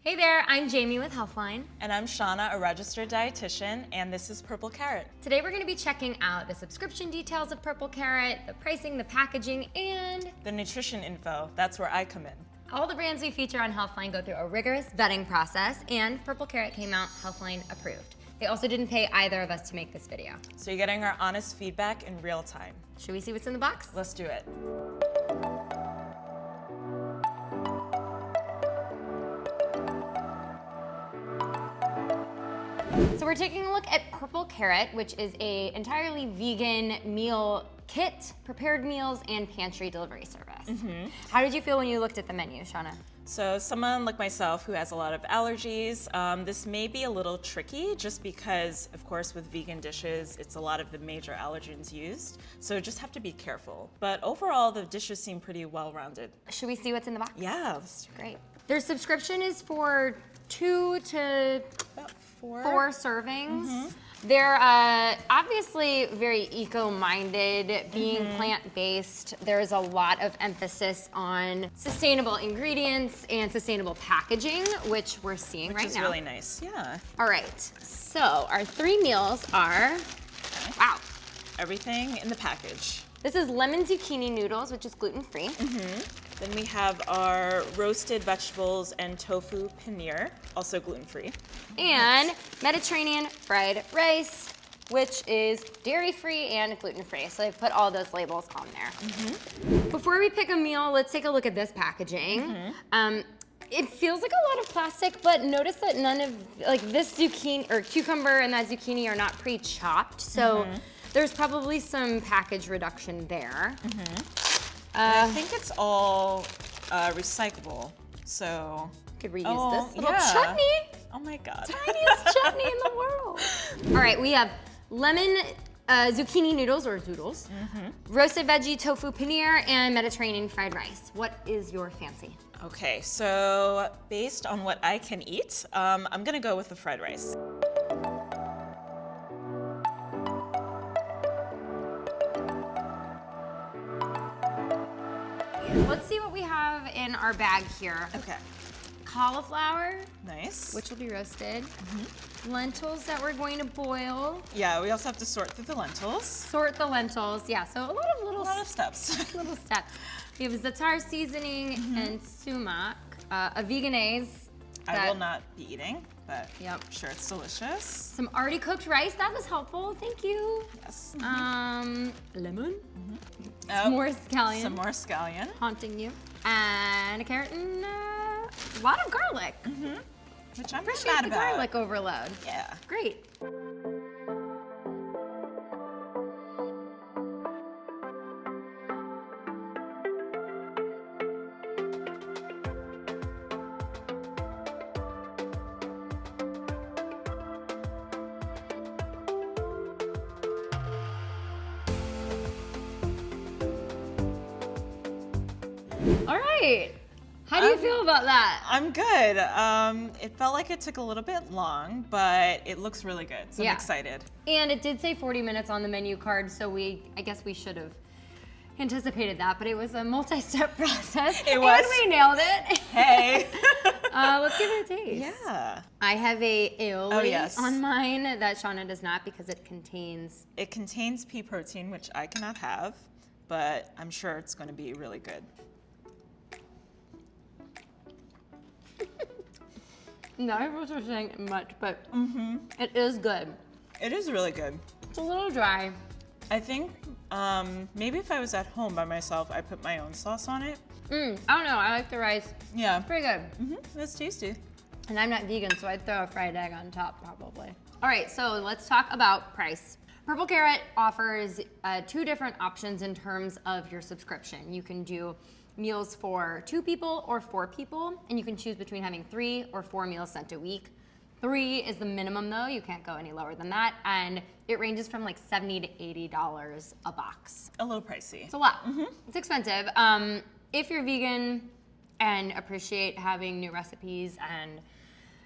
Hey there, I'm Jamey with Healthline. And I'm Shana, a registered dietitian, and this is Purple Carrot. Today we're going to be checking out the subscription details of Purple Carrot, the pricing, the packaging, and the nutrition info. That's where I come in. All the brands we feature on Healthline go through a rigorous vetting process, and Purple Carrot came out Healthline approved. They also didn't pay either of us to make this video. So you're getting our honest feedback in real time. Should we see what's in the box? Let's do it. So we're taking a look at Purple Carrot, which is an entirely vegan meal kit, prepared meals, and pantry delivery service. How did you feel when you looked at the menu, Shana? So someone like myself who has a lot of allergies, this may be a little tricky just because, of course, with vegan dishes, it's a lot of the major allergens used. So just have to be careful. But overall, the dishes seem pretty well-rounded. Should we see what's in the box? Yeah, let's do it. Great. Their subscription is for 2 to About 4 servings. They're obviously very eco-minded, being plant-based. There's a lot of emphasis on sustainable ingredients and sustainable packaging, which we're seeing right now. Which is really nice, yeah. All right, so our 3 meals are, wow. Everything in the package. This is lemon zucchini noodles, which is gluten-free. Then we have our roasted vegetables and tofu paneer, also gluten-free. And Mediterranean fried rice, which is dairy-free and gluten-free. So they've put all those labels on there. Before we pick a meal, let's take a look at this packaging. It feels like a lot of plastic, but notice that none of, like this zucchini, or cucumber and that zucchini are not pre-chopped. So there's probably some package reduction there. I think it's all recyclable, so. Could reuse this little yeah. chutney. Oh my God. Tiniest chutney in the world. All right, we have lemon zucchini noodles, or zoodles, roasted veggie tofu paneer, and Mediterranean fried rice. What is your fancy? Okay, so based on what I can eat, I'm gonna go with the fried rice. Let's see what we have in our bag here. Okay. Cauliflower, Nice. which will be roasted. Lentils that we're going to boil. Yeah, we also have to sort through the lentils. Sort the lentils. Yeah, so a lot of little A lot of steps. little steps. We have za'atar seasoning and sumac, a veganaise. I will not be eating, but Yep. I'm sure it's delicious. Some already cooked rice. That was helpful. Thank you. Yes. Lemon. Oh, Some more scallion. Some more scallion. Haunting you. And a carrot and a lot of garlic. Which I'm not Appreciate mad the about. garlic overload. Yeah. Great. All right. How do you feel about that? I'm good. It felt like it took a little bit long, but it looks really good, so Yeah. I'm excited. And it did say 40 minutes on the menu card, so I guess we should have anticipated that, but it was a multi-step process. It was. And we nailed it. Hey. Let's give it a taste. Yeah. I have a aioli yes. on mine that Shana does not because it contains. It contains pea protein, which I cannot have, but I'm sure it's going to be really good. Neither of us are saying much, but it is good. It is really good. It's a little dry. I think maybe if I was at home by myself, I'd put my own sauce on it. I don't know. I like the rice. Yeah. It's pretty good. That's tasty. And I'm not vegan, so I'd throw a fried egg on top probably. All right, so let's talk about price. Purple Carrot offers 2 different options in terms of your subscription. You can do meals for 2 people or 4 people, and you can choose between having 3 or 4 meals sent a week. 3 is the minimum though, you can't go any lower than that, and it ranges from like $70 to $80 a box. A little pricey. It's a lot. It's expensive. If you're vegan and appreciate having new recipes and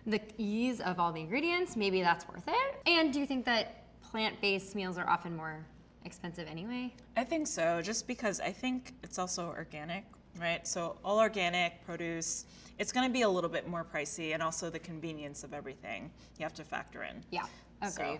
the ease of all the ingredients, maybe that's worth it. And do you think that plant-based meals are often more expensive anyway? I think so, just because I think it's also organic. right? So all organic produce, it's going to be a little bit more pricey, and also the convenience of everything you have to factor in. Yeah, agree.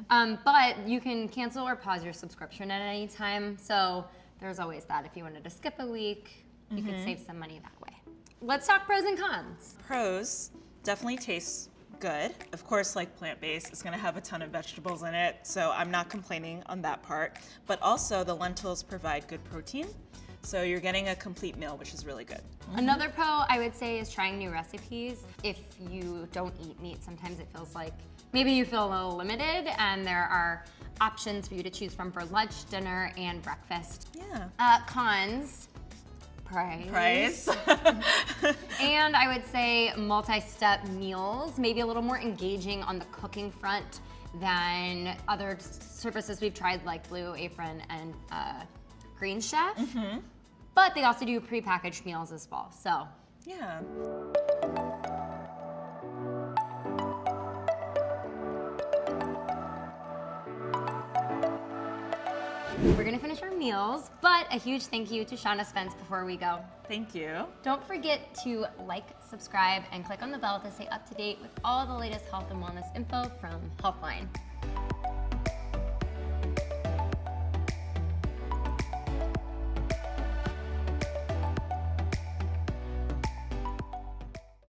So, But you can cancel or pause your subscription at any time. So there's always that. If you wanted to skip a week, you could save some money that way. Let's talk pros and cons. Pros, definitely tastes good. Of course, like plant-based, it's gonna have a ton of vegetables in it, so I'm not complaining on that part. But also the lentils provide good protein, so you're getting a complete meal, which is really good. Another pro I would say is trying new recipes. If you don't eat meat, sometimes it feels like maybe you feel a little limited, and there are options for you to choose from for lunch, dinner, and breakfast. Yeah. Cons, Price. and I would say multi-step meals, maybe a little more engaging on the cooking front than other services we've tried like Blue Apron and Green Chef. But they also do prepackaged meals as well. So Yeah. we're gonna finish our meals, but a huge thank you to Shana Spence before we go. Thank you. Don't forget to like, subscribe, and click on the bell to stay up to date with all the latest health and wellness info from Healthline.